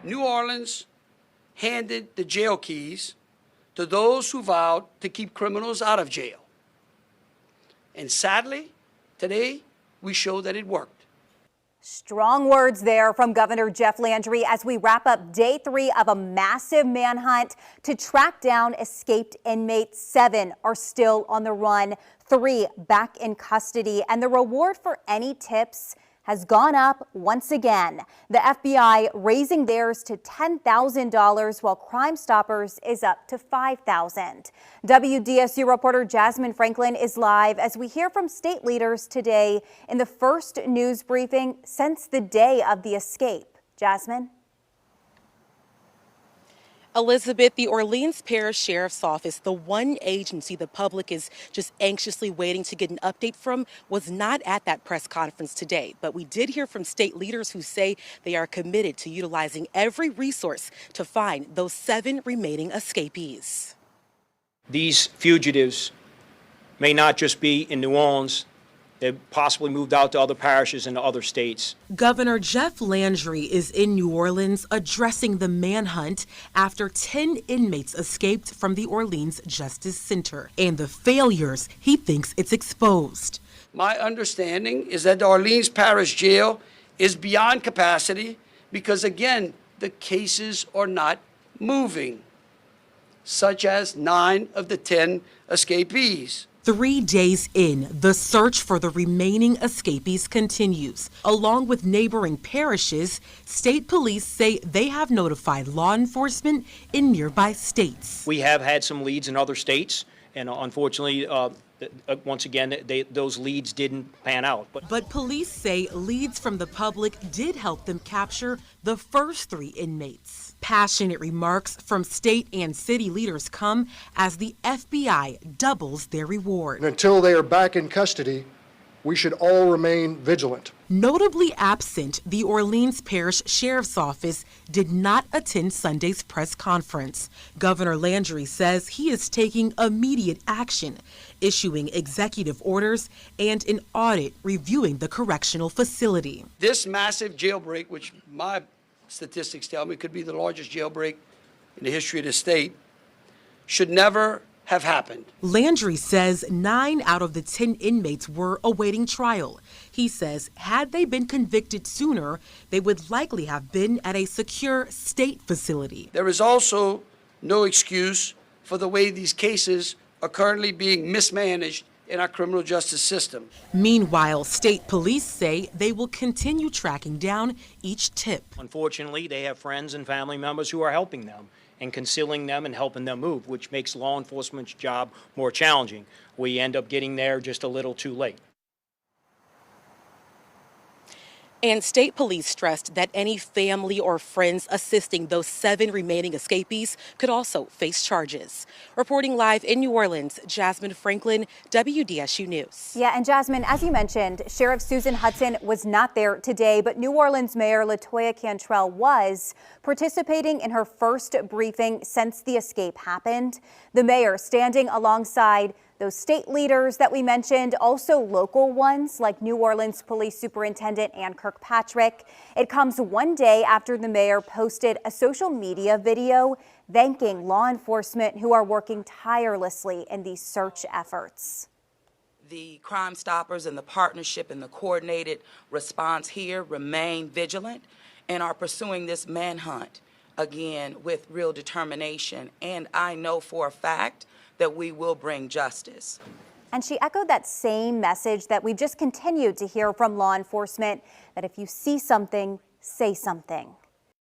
New Orleans handed the jail keys to those who vowed to keep criminals out of jail. And sadly, today, we show that it worked. Strong words there from Governor Jeff Landry as we wrap up day 3 of a massive manhunt to track down escaped inmates. 7 are still on the run, 3 back in custody, and the reward for any tips has gone up once again. The FBI raising theirs to $10,000 while Crime Stoppers is up to $5,000. WDSU reporter Jasmine Franklin is live as we hear from state leaders today in the first news briefing since the day of the escape. Jasmine? Elizabeth, the Orleans Parish Sheriff's Office, the one agency the public is just anxiously waiting to get an update from, was not at that press conference today. But we did hear from state leaders who say they are committed to utilizing every resource to find those 7 remaining escapees. These fugitives may not just be in New Orleans. They possibly moved out to other parishes and other states. Governor Jeff Landry is in New Orleans addressing the manhunt after 10 inmates escaped from the Orleans Justice Center and the failures he thinks it's exposed. My understanding is that the Orleans Parish Jail is beyond capacity because, again, the cases are not moving, such as 9 of the 10 escapees. 3 days in, the search for the remaining escapees continues. Along with neighboring parishes, state police say they have notified law enforcement in nearby states. We have had some leads in other states, and unfortunately, once again, those leads didn't pan out. But police say leads from the public did help them capture the first 3 inmates. Passionate remarks from state and city leaders come as the FBI doubles their reward. And until they are back in custody, we should all remain vigilant. Notably absent, the Orleans Parish Sheriff's Office did not attend Sunday's press conference. Governor Landry says he is taking immediate action, issuing executive orders and an audit reviewing the correctional facility. This massive jailbreak, which my statistics tell me could be the largest jailbreak in the history of the state, should never have happened. Landry says 9 out of the 10 inmates were awaiting trial. He says had they been convicted sooner, they would likely have been at a secure state facility. There is also no excuse for the way these cases are currently being mismanaged in our criminal justice system. Meanwhile, state police say they will continue tracking down each tip. Unfortunately, they have friends and family members who are helping them and concealing them and helping them move, which makes law enforcement's job more challenging. We end up getting there just a little too late. And state police stressed that any family or friends assisting those 7 remaining escapees could also face charges. Reporting live in New Orleans, Jasmine Franklin, WDSU News. Yeah, and Jasmine, as you mentioned, Sheriff Susan Hudson was not there today, but New Orleans Mayor LaToya Cantrell was participating in her first briefing since the escape happened. The mayor standing alongside those state leaders that we mentioned, also local ones like New Orleans Police Superintendent Ann Kirkpatrick. It comes one day after the mayor posted a social media video thanking law enforcement who are working tirelessly in these search efforts. The Crime Stoppers and the partnership and the coordinated response here remain vigilant and are pursuing this manhunt again with real determination. And I know for a fact that we will bring justice. And she echoed that same message that we've just continued to hear from law enforcement, that if you see something, say something.